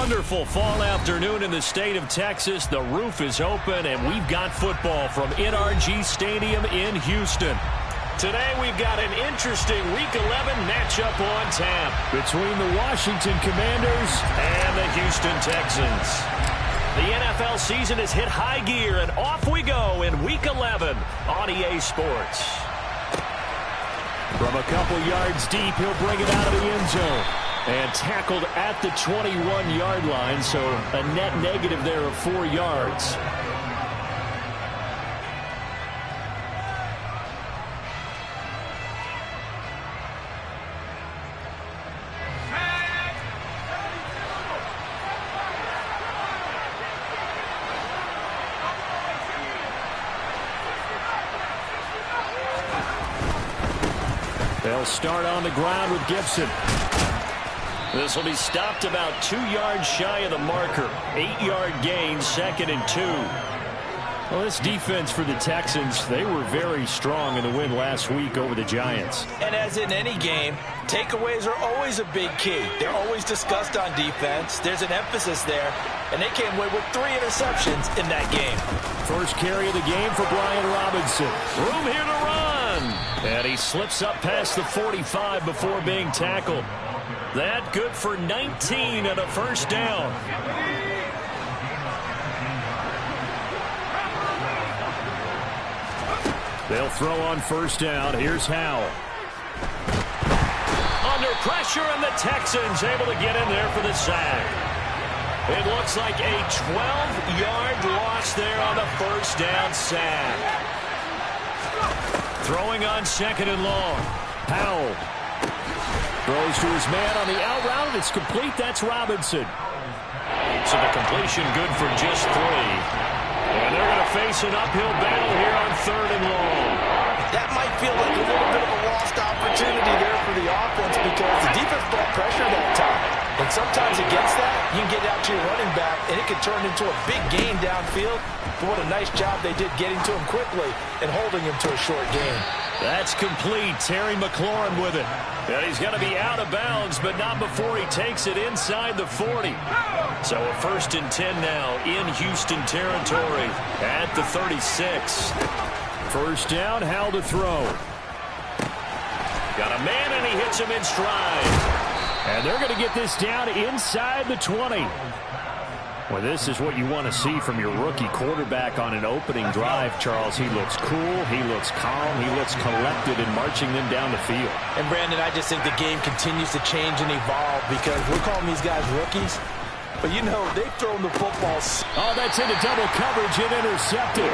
wonderful fall afternoon in the state of Texas. The roof is open, and we've got football from NRG Stadium in Houston. Today we've got an interesting Week 11 matchup on tap between the Washington Commanders and the Houston Texans. The NFL season has hit high gear, and off we go in Week 11 on EA Sports. From a couple yards deep, he'll bring it out of the end zone. And tackled at the 21-yard line, so a net negative there of 4 yards. They'll start on the ground with Gibson. This will be stopped about 2 yards shy of the marker. 8-yard gain, 2nd and 2. Well, this defense for the Texans, they were very strong in the win last week over the Giants. And as in any game, takeaways are always a big key. They're always discussed on defense. There's an emphasis there, and they came away with 3 interceptions in that game. First carry of the game for Brian Robinson. Room here to run. And he slips up past the 45 before being tackled. That good for 19 and a first down. They'll throw on first down. Here's Howell. Under pressure, and the Texans able to get in there for the sack. It looks like a 12-yard loss there on the first down sack. Throwing on 2nd and long. Howell. Throws to his man on the out route. It's complete. That's Robinson. So the completion good for just 3. And they're going to face an uphill battle here on 3rd and long. That might feel like a little bit of a lost opportunity there for the offense because the defense brought pressure that time. And sometimes against that, you can get out to your running back, and it can turn into a big gain downfield. But what a nice job they did getting to him quickly and holding him to a short gain. That's complete. Terry McLaurin with it. And he's going to be out of bounds, but not before he takes it inside the 40. So a 1st and 10 now in Houston territory at the 36. First down, Howell to throw. Got a man, and he hits him in stride. And they're going to get this down inside the 20. Well, this is what you want to see from your rookie quarterback on an opening drive, Charles. He looks cool, he looks calm, he looks collected in marching them down the field. And, Brandon, I just think the game continues to change and evolve because we're calling these guys rookies. But, you know, they've thrown the football. Oh, that's into double coverage and intercepted.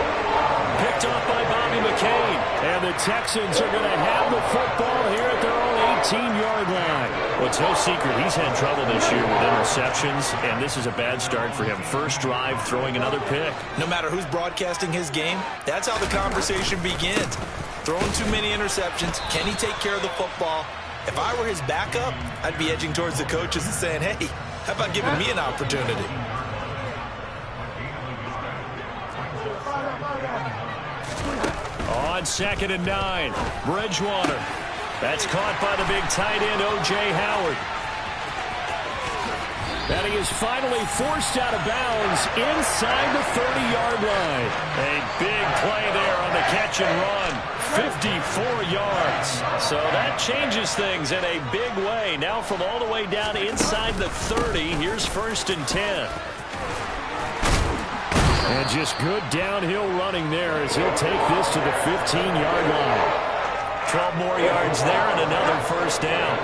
Picked off by Bobby McCain. And the Texans are going to have the football here at their own 18-yard line. Well, it's no secret he's had trouble this year with interceptions, and this is a bad start for him. First drive, throwing another pick. No matter who's broadcasting his game, that's how the conversation begins. Throwing too many interceptions. Can he take care of the football? If I were his backup, I'd be edging towards the coaches and saying, hey, how about giving me an opportunity? On 2nd and 9, Bridgewater. That's caught by the big tight end, O.J. Howard. And he is finally forced out of bounds inside the 30-yard line. A big play there on the catch and run. 54 yards. So that changes things in a big way. Now from all the way down inside the 30, here's 1st and 10. And just good downhill running there as he'll take this to the 15-yard line. 12 more yards there and another first down.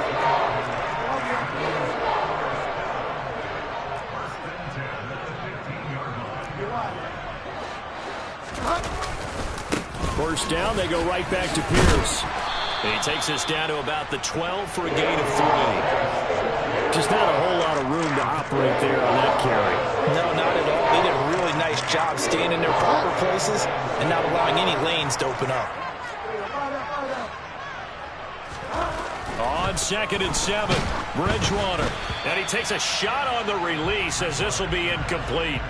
First down, they go right back to Pierce. And he takes us down to about the 12 for a gain of 3. Just not a whole lot of room to operate there on that carry. No, not at all. They did a really nice job staying in their proper places and not allowing any lanes to open up. On 2nd and 7, Bridgewater. And he takes a shot on the release as this will be incomplete.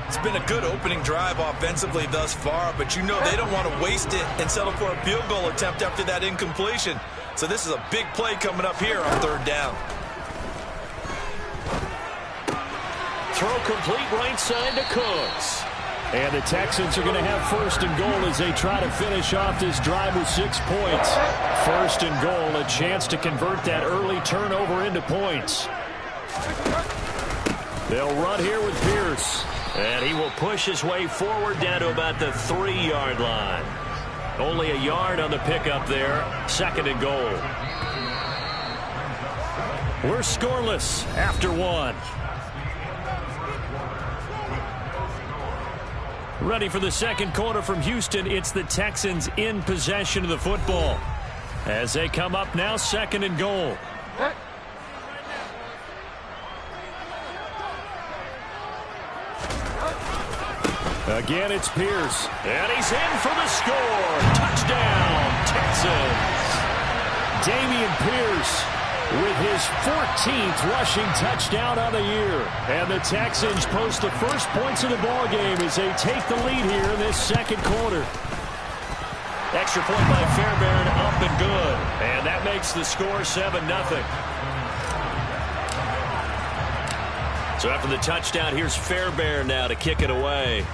It's been a good opening drive offensively thus far, but you know they don't want to waste it and settle for a field goal attempt after that incompletion. So this is a big play coming up here on 3rd down. throw complete right side to Cooks. And the Texans are going to have first and goal as they try to finish off this drive with 6 points. First and goal, a chance to convert that early turnover into points. They'll run here with Pierce. And he will push his way forward down to about the 3-yard line. Only a yard on the pickup there. Second and goal. We're scoreless after 1. Ready for the second quarter from Houston. It's the Texans in possession of the football. As they come up now, second and goal. Again, it's Pierce. And he's in for the score. Touchdown, Texans. Damian Pierce with his 14th rushing touchdown on the year. And the Texans post the first points of the ballgame as they take the lead here in this second quarter. Extra point by Fairbairn, up and good. And that makes the score 7-0. So after the touchdown, here's Fairbairn now to kick it away.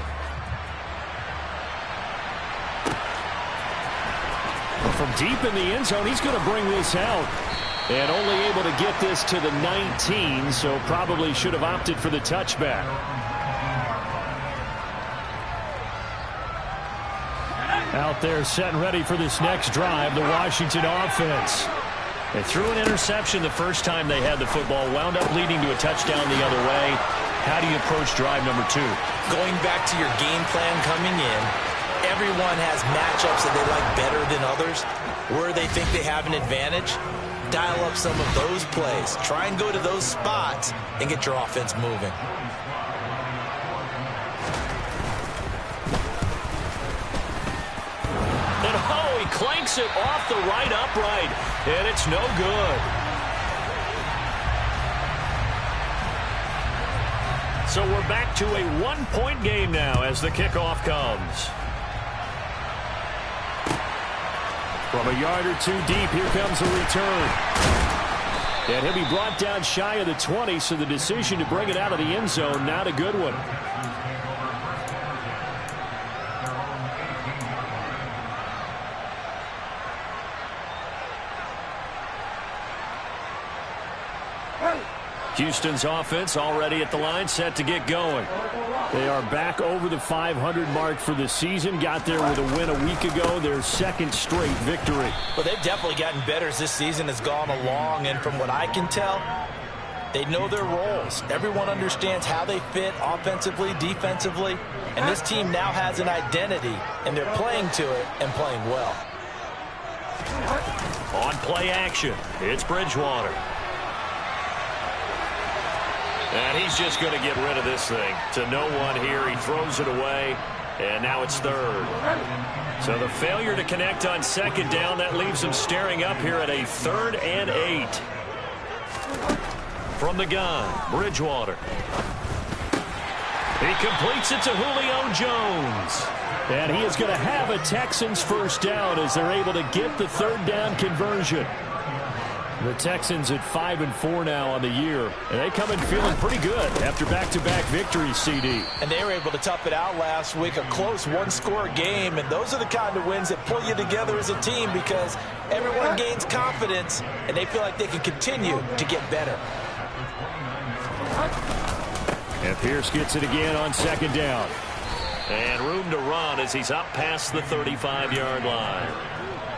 From deep in the end zone, he's going to bring this out. And only able to get this to the 19, so probably should have opted for the touchback. Out there set and ready for this next drive, the Washington offense. They threw an interception the first time they had the football, wound up leading to a touchdown the other way. How do you approach drive number 2? Going back to your game plan coming in, everyone has matchups that they like better than others. Where they think they have an advantage, dial up some of those plays. Try and go to those spots and get your offense moving. And oh, he clanks it off the right upright, and it's no good. So we're back to a 1-point game now as the kickoff comes. From a yard or 2 deep, here comes the return. And he'll be brought down shy of the 20, so the decision to bring it out of the end zone, not a good one. Houston's offense already at the line, set to get going. They are back over the 500 mark for the season. Got there with a win a week ago, their second straight victory. Well, they've definitely gotten better as this season has gone along, and from what I can tell, they know their roles. Everyone understands how they fit offensively, defensively, and this team now has an identity, and they're playing to it and playing well. On play action, it's Bridgewater. And he's just going to get rid of this thing. To no one here. He throws it away. And now it's third. So the failure to connect on second down, that leaves him staring up here at a 3rd and 8. From the gun, Bridgewater. He completes it to Julio Jones. And he is going to have a Texans first down as they're able to get the 3rd down conversion. The Texans at 5-4 now on the year, and they come in feeling pretty good after back-to-back victories, CD. And they were able to tough it out last week, a close one-score game, and those are the kind of wins that pull you together as a team because everyone gains confidence, and they feel like they can continue to get better. And Pierce gets it again on second down. And room to run as he's up past the 35-yard line.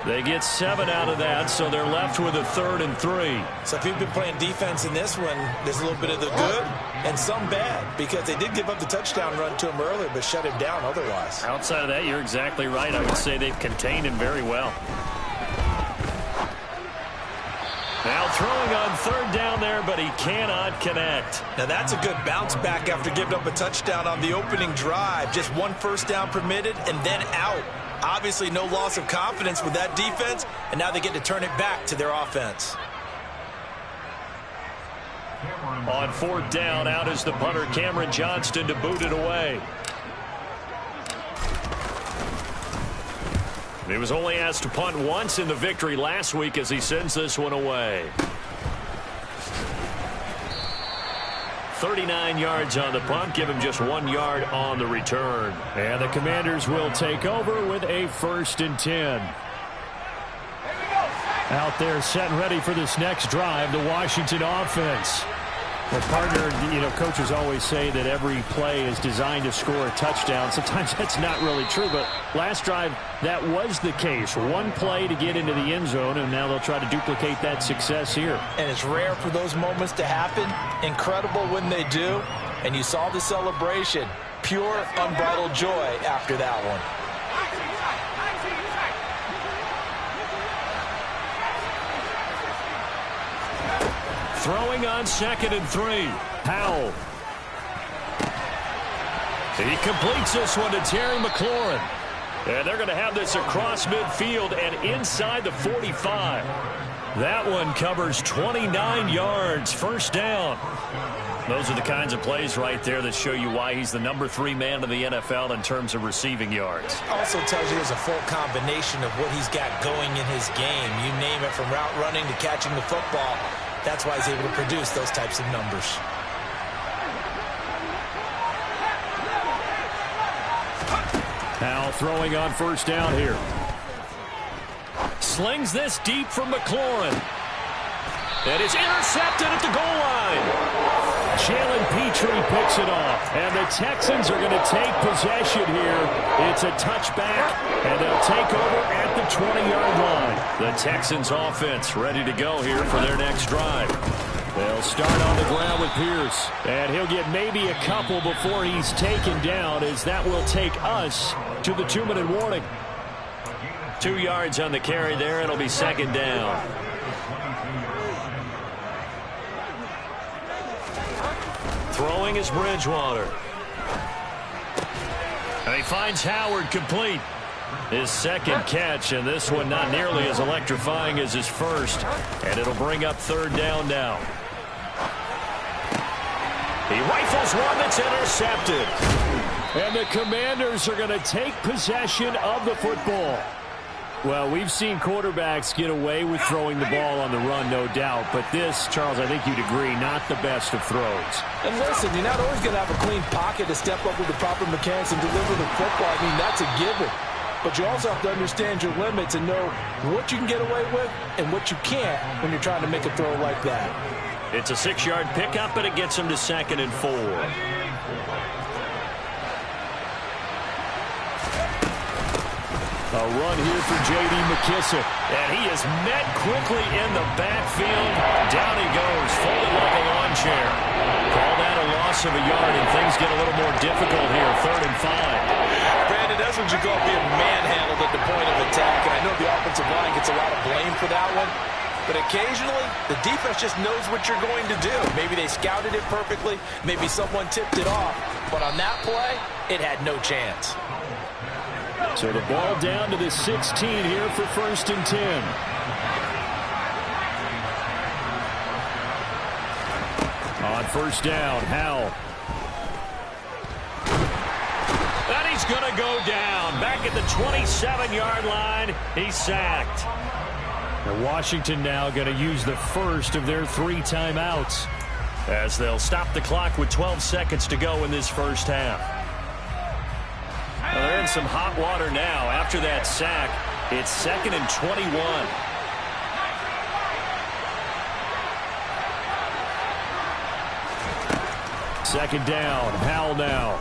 They get 7 out of that, so they're left with a 3rd and 3. So if you've been playing defense in this one, there's a little bit of the good and some bad because they did give up the touchdown run to him earlier but shut him down otherwise. Outside of that, you're exactly right. I would say they've contained him very well. Now throwing on 3rd down there, but he cannot connect. Now that's a good bounce back after giving up a touchdown on the opening drive. Just 1 first down permitted and then out. Obviously no loss of confidence with that defense, and now they get to turn it back to their offense. On 4th down, out is the punter, Cameron Johnston, to boot it away. He was only asked to punt once in the victory last week as he sends this one away. 39 yards on the punt, give him just 1 yard on the return. And the Commanders will take over with a 1st and 10. Out there set and ready for this next drive, the Washington offense. Well, partner, coaches always say that every play is designed to score a touchdown. Sometimes that's not really true, but last drive, that was the case. One play to get into the end zone, and now they'll try to duplicate that success here. And it's rare for those moments to happen. Incredible when they do. And you saw the celebration. Pure, unbridled joy after that one. Throwing on 2nd and 3. Powell. He completes this one to Terry McLaurin. And they're going to have this across midfield and inside the 45. That one covers 29 yards. 1st down. Those are the kinds of plays right there that show you why he's the number 3 man in the NFL in terms of receiving yards. Also tells you there's a full combination of what he's got going in his game. You name it, from route running to catching the football. That's why he's able to produce those types of numbers. Now throwing on 1st down here. Slings this deep from McLaurin. And it's intercepted at the goal line. Jalen Petrie picks it off. And the Texans are going to take possession here. It's a touchback, and they'll take over at the 20-yard line. The Texans offense ready to go here for their next drive. They'll start on the ground with Pierce. And he'll get maybe a couple before he's taken down, as that will take us to the 2-minute warning. 2 yards on the carry there. It'll be 2nd down. Throwing is Bridgewater. And he finds Howard complete. His 2nd catch, and this one not nearly as electrifying as his first. And it'll bring up 3rd down now. He rifles one that's intercepted. And the Commanders are going to take possession of the football. Well, we've seen quarterbacks get away with throwing the ball on the run, no doubt. But this, Charles, I think you'd agree, not the best of throws. And listen, you're not always going to have a clean pocket to step up with the proper mechanics and deliver the football. I mean, that's a given. But you also have to understand your limits and know what you can get away with and what you can't when you're trying to make a throw like that. It's a 6-yard pickup, and it gets him to 2nd and 4. A run here for J.D. McKissick. And he is met quickly in the backfield. Down he goes, folded like a lawn chair. Call that a loss of a yard, and things get a little more difficult here. 3rd and 5. Brandon, that's what you call being manhandled at the point of attack. And I know the offensive line gets a lot of blame for that one. But occasionally, the defense just knows what you're going to do. Maybe they scouted it perfectly. Maybe someone tipped it off. But on that play, it had no chance. So the ball down to the 16 here for 1st and 10. On 1st down, Howell. And he's going to go down. Back at the 27-yard line, he's sacked. And Washington now going to use the first of their 3 timeouts, as they'll stop the clock with 12 seconds to go in this first half. Well, they're in some hot water now. After that sack, it's 2nd and 21. Second down, Howell now.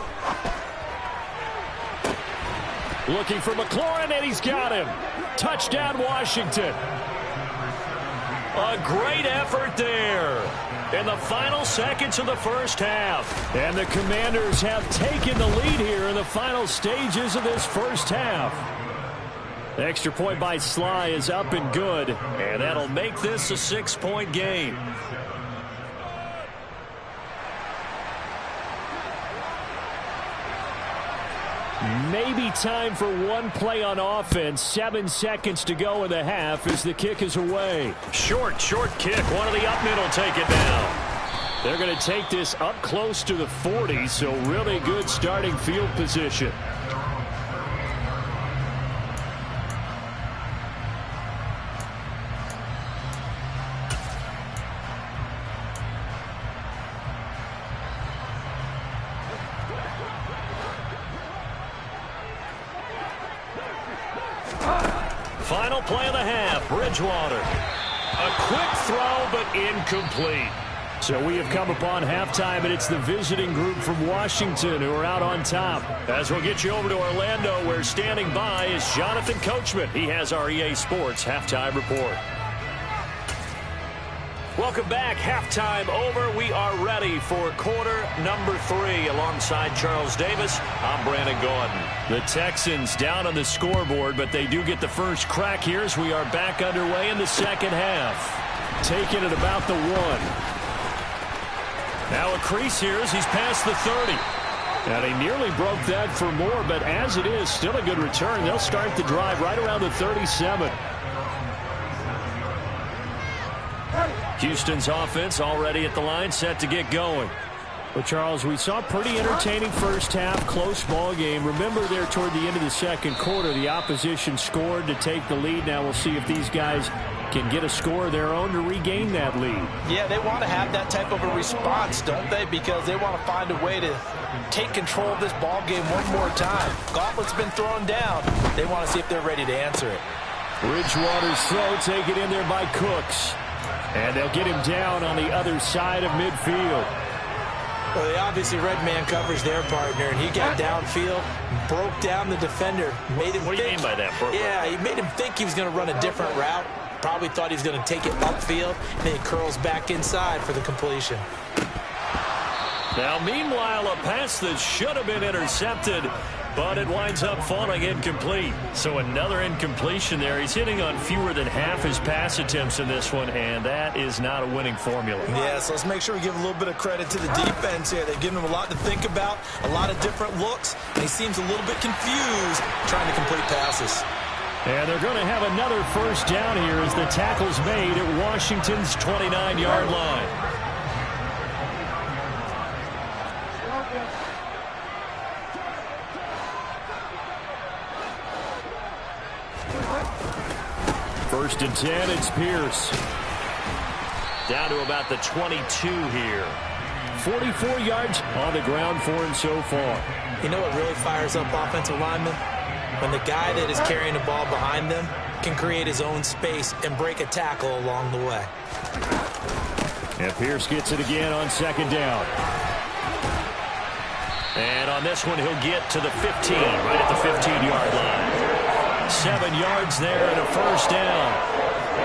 Looking for McLaurin, and he's got him. Touchdown, Washington. A great effort there in the final seconds of the first half. And the Commanders have taken the lead here in the final stages of this first half. The extra point by Sly is up and good, and that'll make this a 6-point game. Maybe time for one play on offense. 7 seconds to go in the half as the kick is away. Short kick. One of the up mid will take it down. They're going to take this up close to the 40, so really good starting field position. Final play of the half, Bridgewater. A quick throw, but incomplete. So we have come upon halftime, and it's the visiting group from Washington who are out on top. As we'll get you over to Orlando, where standing by is Jonathan Coachman. He has our EA Sports halftime report. Welcome back. Halftime over. We are ready for quarter number 3. Alongside Charles Davis, I'm Brandon Gaudin. The Texans down on the scoreboard, but they do get the first crack here as we are back underway in the second half. Taking it about the 1. Now a crease here as he's past the 30. And he nearly broke that for more, but as it is, still a good return. They'll start the drive right around the 37. Houston's offense already at the line, set to get going. Well, Charles, we saw a pretty entertaining first half, close ball game. Remember there toward the end of the second quarter, the opposition scored to take the lead. Now we'll see if these guys can get a score of their own to regain that lead. Yeah, they want to have that type of a response, don't they? Because they want to find a way to take control of this ball game one more time. Gauntlet's been thrown down. They want to see if they're ready to answer it. Bridgewater's throw taken in there by Cooks. And they'll get him down on the other side of midfield. Well, they obviously read man coverage their partner, and he got downfield, broke down the defender, made him What do you mean by that, Bert? Yeah, he made him think he was going to run a different route. Probably thought he was going to take it upfield, and then he curls back inside for the completion. Now, meanwhile, a pass that should have been intercepted, but it winds up falling incomplete. So another incompletion there. He's hitting on fewer than half his pass attempts in this one, and that is not a winning formula. Yeah, so let's make sure we give a little bit of credit to the defense here. They've given him a lot to think about, a lot of different looks, and he seems a little bit confused trying to complete passes. And they're going to have another first down here as the tackle's made at Washington's 29-yard line. First and 10, it's Pierce. Down to about the 22 here. 44 yards on the ground for him so far. You know what really fires up offensive linemen? When the guy that is carrying the ball behind them can create his own space and break a tackle along the way. And Pierce gets it again on second down. And on this one, he'll get to the 15, right at the 15-yard line. 7 yards there and a first down.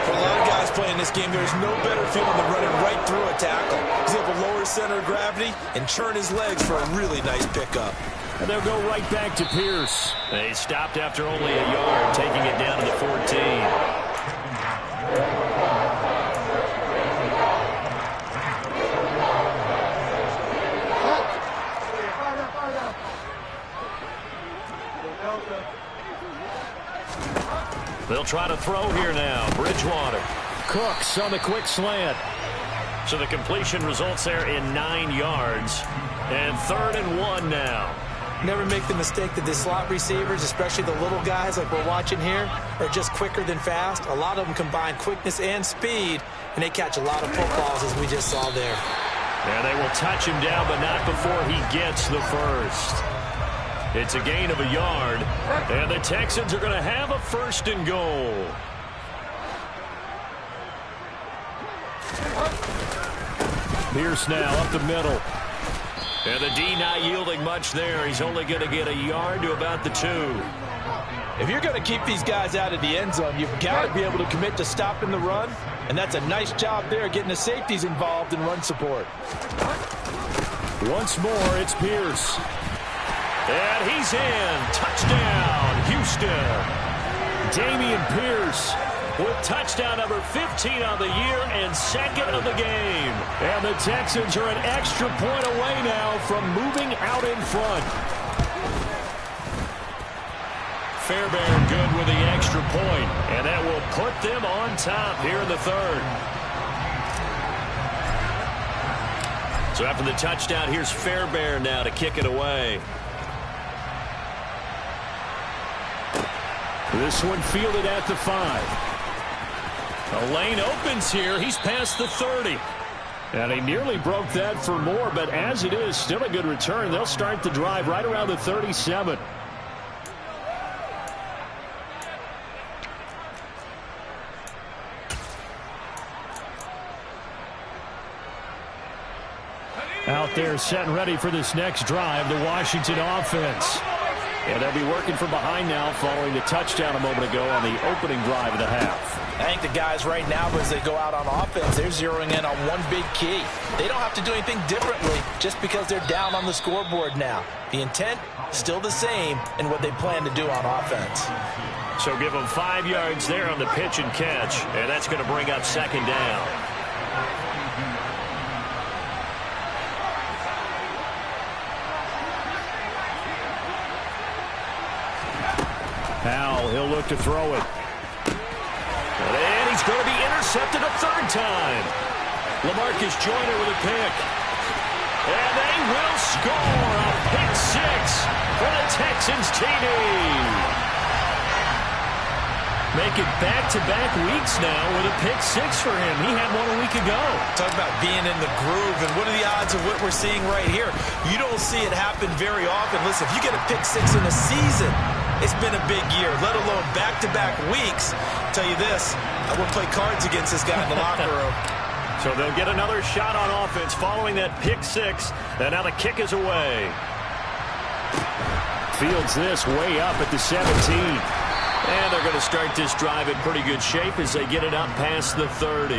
For a lot of guys playing this game, there's no better feeling than running right through a tackle. He's able to lower his center of gravity and churn his legs for a really nice pickup. And they'll go right back to Pierce. They stopped after only a yard, taking it down to the 14. They'll try to throw here now. Bridgewater. Cooks on the quick slant. So the completion results there in 9 yards. And 3rd and 1 now. Never make the mistake that the slot receivers, especially the little guys like we're watching here, are just quicker than fast. A lot of them combine quickness and speed, and they catch a lot of footballs, as we just saw there. And they will touch him down, but not before he gets the first. It's a gain of a yard, and the Texans are going to have a 1st and goal. Pierce now up the middle. And the D not yielding much there. He's only going to get a yard to about the 2. If you're going to keep these guys out of the end zone, you've got to be able to commit to stopping the run, and that's a nice job there, getting the safeties involved in run support. Once more, it's Pierce. And he's in. Touchdown, Houston. Damian Pierce with touchdown number 15 on the year and 2nd of the game. And the Texans are an extra point away now from moving out in front. Fairbairn good with the extra point, and that will put them on top here in the 3rd. So after the touchdown, here's Fairbairn now to kick it away. This one fielded at the 5. A lane opens here. He's past the 30. And he nearly broke that for more, but as it is, still a good return. They'll start the drive right around the 37. Out there set and ready for this next drive, the Washington offense. And they'll be working from behind now following the touchdown a moment ago on the opening drive of the half. I think the guys right now, as they go out on offense, they're zeroing in on one big key. They don't have to do anything differently just because they're down on the scoreboard now. The intent, still the same in what they plan to do on offense. So give them 5 yards there on the pitch and catch, and that's going to bring up second down. Now he'll look to throw it. And he's going to be intercepted a third time. LaMarcus Joyner with a pick. And they will score a pick six for the Texans TD. Making back-to-back weeks now with a pick six for him. He had one a week ago. Talk about being in the groove, and what are the odds of what we're seeing right here? You don't see it happen very often. Listen, if you get a pick six in a season, it's been a big year, let alone back-to-back weeks. I'll tell you this, I wouldn't play cards against this guy in the locker room. So they'll get another shot on offense following that pick six, and now the kick is away. Fields this way up at the 17. And they're going to start this drive in pretty good shape as they get it up past the 30.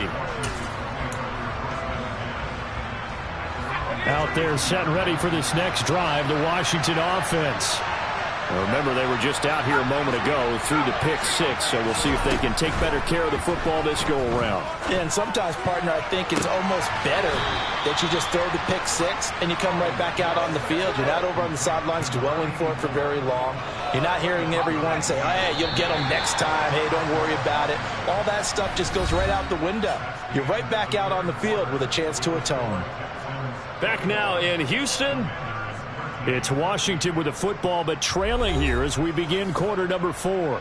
Out there set and ready for this next drive, the Washington offense. Remember, they were just out here a moment ago through the pick six, so we'll see if they can take better care of the football this go-around. Yeah, and sometimes, partner, I think it's almost better that you just throw the pick six and you come right back out on the field. You're not over on the sidelines dwelling for it for very long. You're not hearing everyone say, hey, you'll get them next time. Hey, don't worry about it. All that stuff just goes right out the window. You're right back out on the field with a chance to atone. Back now in Houston. It's Washington with the football, but trailing here as we begin quarter number 4.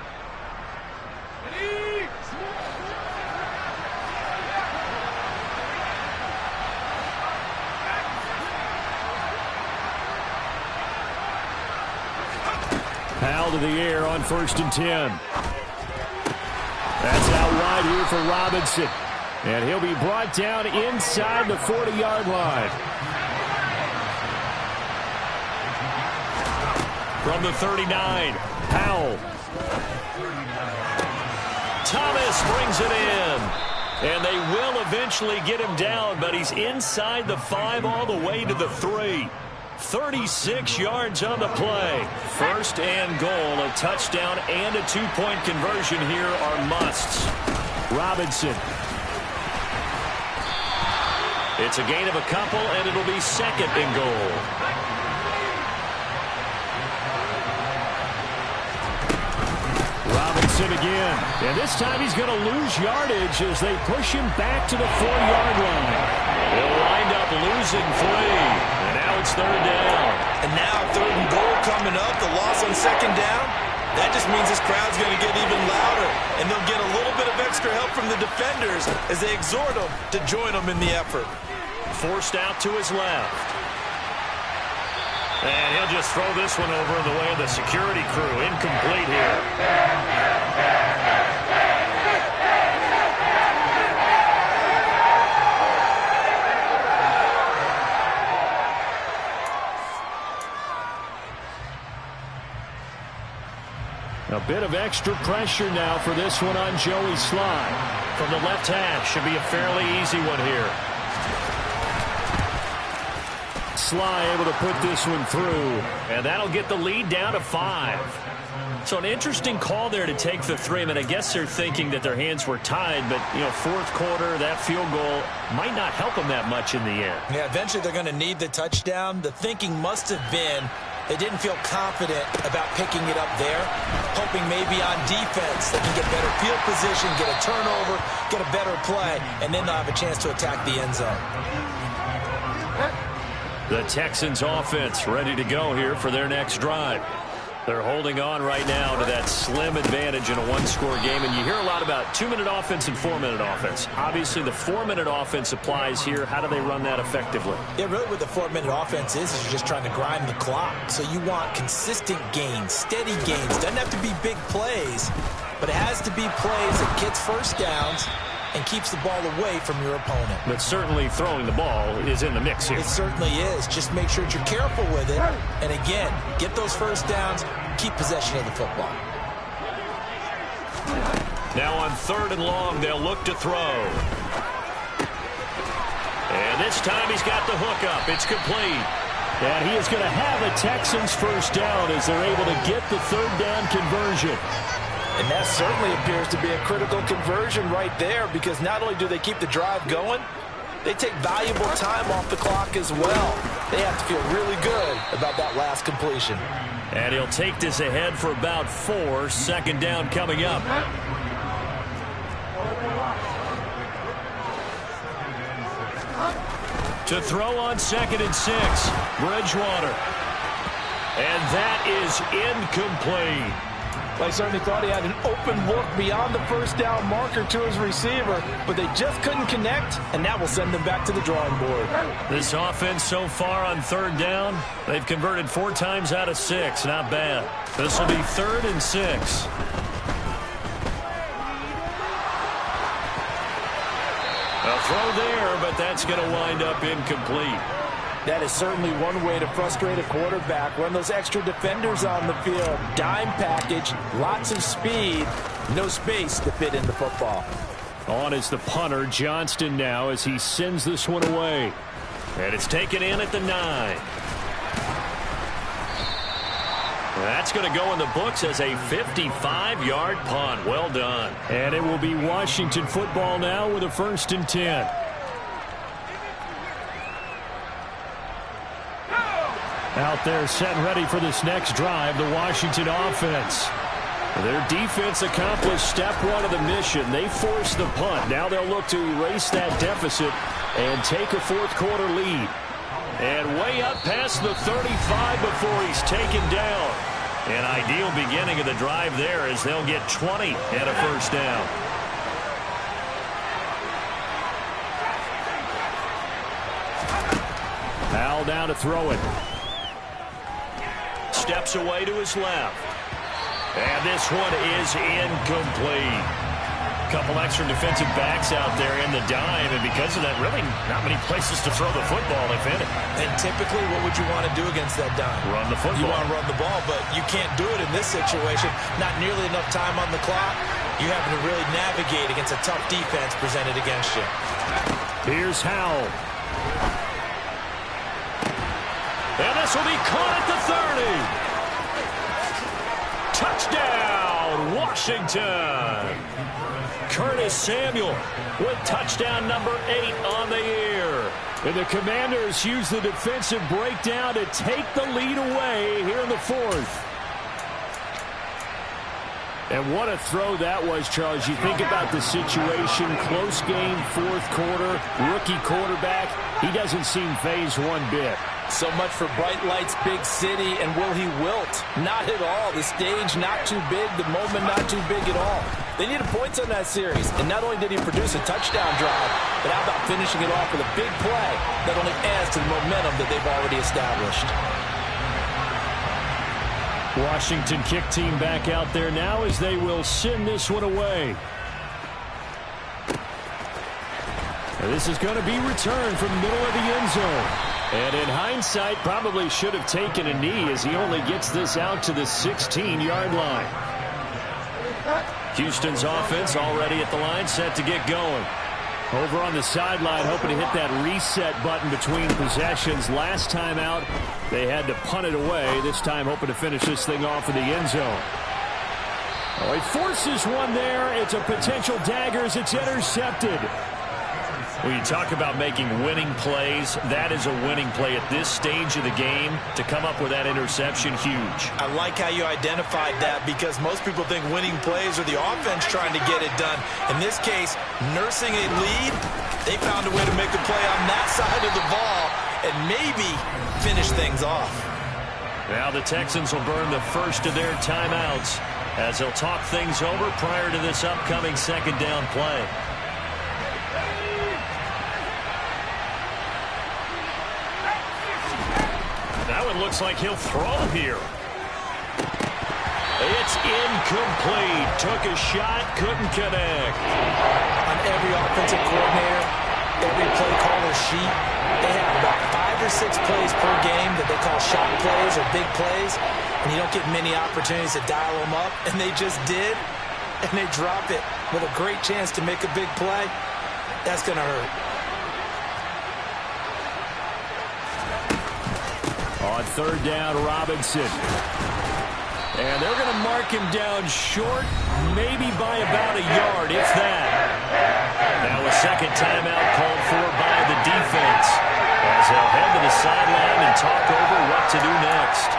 Powell to the air on 1st and 10. That's out wide here for Robinson. And he'll be brought down inside the 40-yard line. From the 39, Powell. Thomas brings it in. And they will eventually get him down, but he's inside the 5 all the way to the 3. 36 yards on the play. 1st and goal. A touchdown and a 2-point conversion here are musts. Robinson. It's a gain of a couple, and it'll be 2nd and goal. Robinson again. And this time he's going to lose yardage as they push him back to the 4-yard line. They'll wind up losing 3. And now it's 3rd down. And now 3rd and goal coming up. The loss on 2nd down. That just means this crowd's going to get even louder. And they'll get a little bit of extra help from the defenders as they exhort them to join them in the effort. Forced out to his left. And he'll just throw this one over in the way of the security crew. Incomplete here. A bit of extra pressure now for this one on Joey Sly. From the left hash, should be a fairly easy one here. Sly able to put this one through, and that'll get the lead down to 5. So an interesting call there to take the 3. I mean, I guess they're thinking that their hands were tied, but, you know, 4th quarter, that field goal might not help them that much in the end. Yeah, eventually they're going to need the touchdown. The thinking must have been they didn't feel confident about picking it up there, hoping maybe on defense they can get better field position, get a turnover, get a better play, and then they'll have a chance to attack the end zone. The Texans offense ready to go here for their next drive. They're holding on right now to that slim advantage in a 1-score game. And you hear a lot about 2-minute offense and 4-minute offense. Obviously, the 4-minute offense applies here. How do they run that effectively? Yeah, really what the 4-minute offense is you're just trying to grind the clock. So you want consistent gains, steady gains. Doesn't have to be big plays, but it has to be plays that gets first downs and keeps the ball away from your opponent. But certainly throwing the ball is in the mix here. It certainly is. Just make sure that you're careful with it. And again, get those first downs, keep possession of the football. Now on 3rd and long, they'll look to throw. And this time he's got the hook up. It's complete. And he is going to have a Texans first down as they're able to get the 3rd down conversion. And that certainly appears to be a critical conversion right there, because not only do they keep the drive going, they take valuable time off the clock as well. They have to feel really good about that last completion. And he'll take this ahead for about 4. 2nd down coming up. To throw on 2nd and 6. Bridgewater. And that is incomplete. I certainly thought he had an open look beyond the first down marker to his receiver, but they just couldn't connect, and that will send them back to the drawing board. This offense so far on 3rd down, they've converted 4 times out of 6. Not bad. This will be 3rd and 6. A throw there, but that's going to wind up incomplete. That is certainly one way to frustrate a quarterback. Run those extra defenders on the field. Dime package, lots of speed, no space to fit in the football. On is the punter, Johnston, now as he sends this one away. And it's taken in at the 9. That's going to go in the books as a 55-yard punt. Well done. And it will be Washington football now with a 1st and 10. Out there set and ready for this next drive, the Washington offense. Their defense accomplished step 1 of the mission. They forced the punt. Now they'll look to erase that deficit and take a 4th quarter lead. And way up past the 35 before he's taken down. An ideal beginning of the drive there as they'll get 20 and a 1st down. Al down to throw it. Steps away to his left. And this one is incomplete. Couple extra defensive backs out there in the dime, and because of that, really not many places to throw the football, if any. And typically, what would you want to do against that dime? Run the football. You want to run the ball, but you can't do it in this situation. Not nearly enough time on the clock. You having to really navigate against a tough defense presented against you. Here's Howell. And this will be caught at the 30. Touchdown, Washington. Curtis Samuel with touchdown number 8 on the year. And the Commanders use the defensive breakdown to take the lead away here in the 4th. And what a throw that was, Charles. You think about the situation, close game, 4th quarter, rookie quarterback. He doesn't seem fazed one bit. So much for bright lights, big city, and will he wilt? Not at all. The stage not too big, the moment not too big at all. They needed points on that series, and not only did he produce a touchdown drive, but how about finishing it off with a big play that only adds to the momentum that they've already established. Washington kick team back out there now as they will send this one away. And this is going to be returned from the middle of the end zone. And in hindsight, probably should have taken a knee as he only gets this out to the 16-yard line. Houston's offense already at the line, set to get going. Over on the sideline, hoping to hit that reset button between possessions. Last time out, they had to punt it away. This time, hoping to finish this thing off in the end zone. Oh, he forces one there. It's a potential dagger as it's intercepted. When you talk about making winning plays, that is a winning play at this stage of the game. To come up with that interception, huge. I like how you identified that, because most people think winning plays are the offense trying to get it done. In this case, nursing a lead, they found a way to make the play on that side of the ball and maybe finish things off. Now the Texans will burn the first of their timeouts as they'll talk things over prior to this upcoming 2nd down play. That one looks like he'll throw here. It's incomplete. Took a shot, couldn't connect. on every offensive coordinator, every play caller sheet, they have about 5 or 6 plays per game that they call shot plays or big plays, and you don't get many opportunities to dial them up, and they just did, and they drop it with a great chance to make a big play. That's going to hurt. On third down, Robinson. And they're going to mark him down short, maybe by about a yard, if that. Now a second timeout called for by the defense, as they'll head to the sideline and talk over what to do next.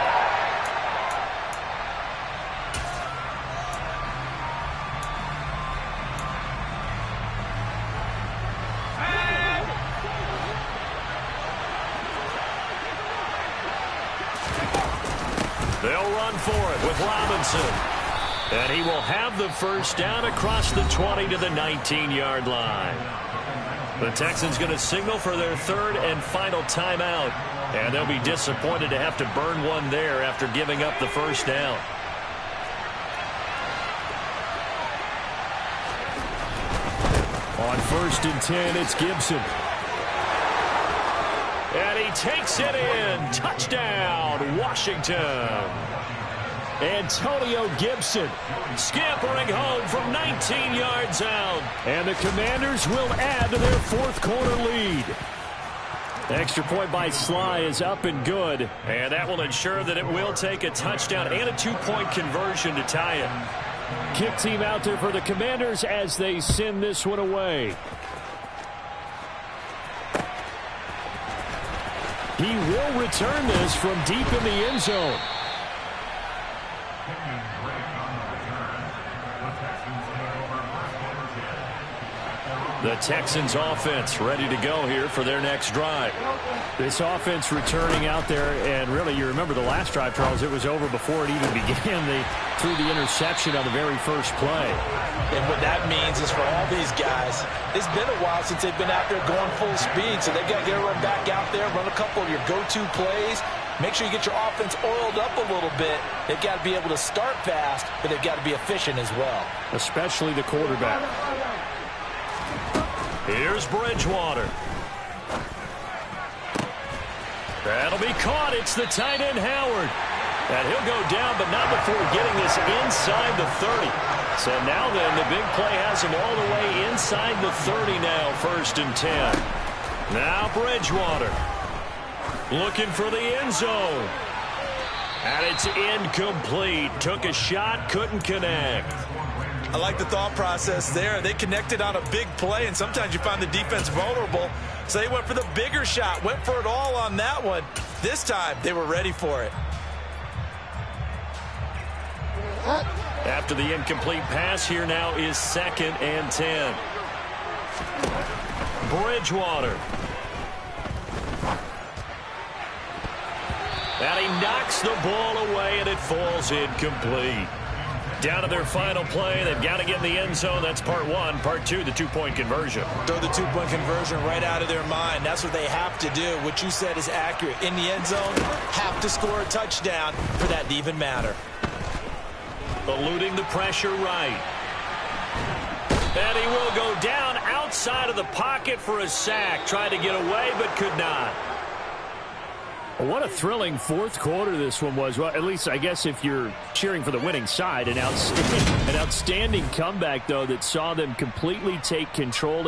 They'll run for it with Robinson. And he will have the first down across the 20 to the 19-yard line. The Texans going to signal for their third and final timeout. And they'll be disappointed to have to burn one there after giving up the first down. On 1st and 10, it's Gibson. And he takes it in. Touchdown, Washington. Antonio Gibson scampering home from 19 yards out. And the Commanders will add to their fourth-quarter lead. The extra point by Sly is up and good. And that will ensure that it will take a touchdown and a 2-point conversion to tie it. Kick team out there for the Commanders as they send this one away. He will return this from deep in the end zone. The Texans offense ready to go here for their next drive. This offense returning out there, and really you remember the last drive, Charles, it was over before it even began. They threw the interception on the very first play. And what that means is for all these guys, it's been a while since they've been out there going full speed, so they've got to get everyone back out there, run a couple of your go-to plays. Make sure you get your offense oiled up a little bit. They've got to be able to start fast, but they've got to be efficient as well. Especially the quarterback. Here's Bridgewater. That'll be caught. It's the tight end, Howard. And he'll go down, but not before getting this inside the 30. So now then, the big play has him all the way inside the 30 now, 1st and 10. Now Bridgewater looking for the end zone. And it's incomplete. Took a shot, couldn't connect. I like the thought process there. They connected on a big play, and sometimes you find the defense vulnerable. So they went for the bigger shot, went for it all on that one. This time, they were ready for it. After the incomplete pass, here now is 2nd and 10. Bridgewater. And he knocks the ball away, and it falls incomplete. Down to their final play. They've got to get in the end zone. That's part 1. Part 2, the 2-point conversion. Throw the 2-point conversion right out of their mind. That's what they have to do. What you said is accurate. In the end zone, have to score a touchdown for that to even matter. Eluding the pressure right. And he will go down outside of the pocket for a sack. Tried to get away, but could not. What a thrilling fourth quarter this one was. Well, at least I guess if you're cheering for the winning side, an outstanding comeback, though, that saw them completely take control.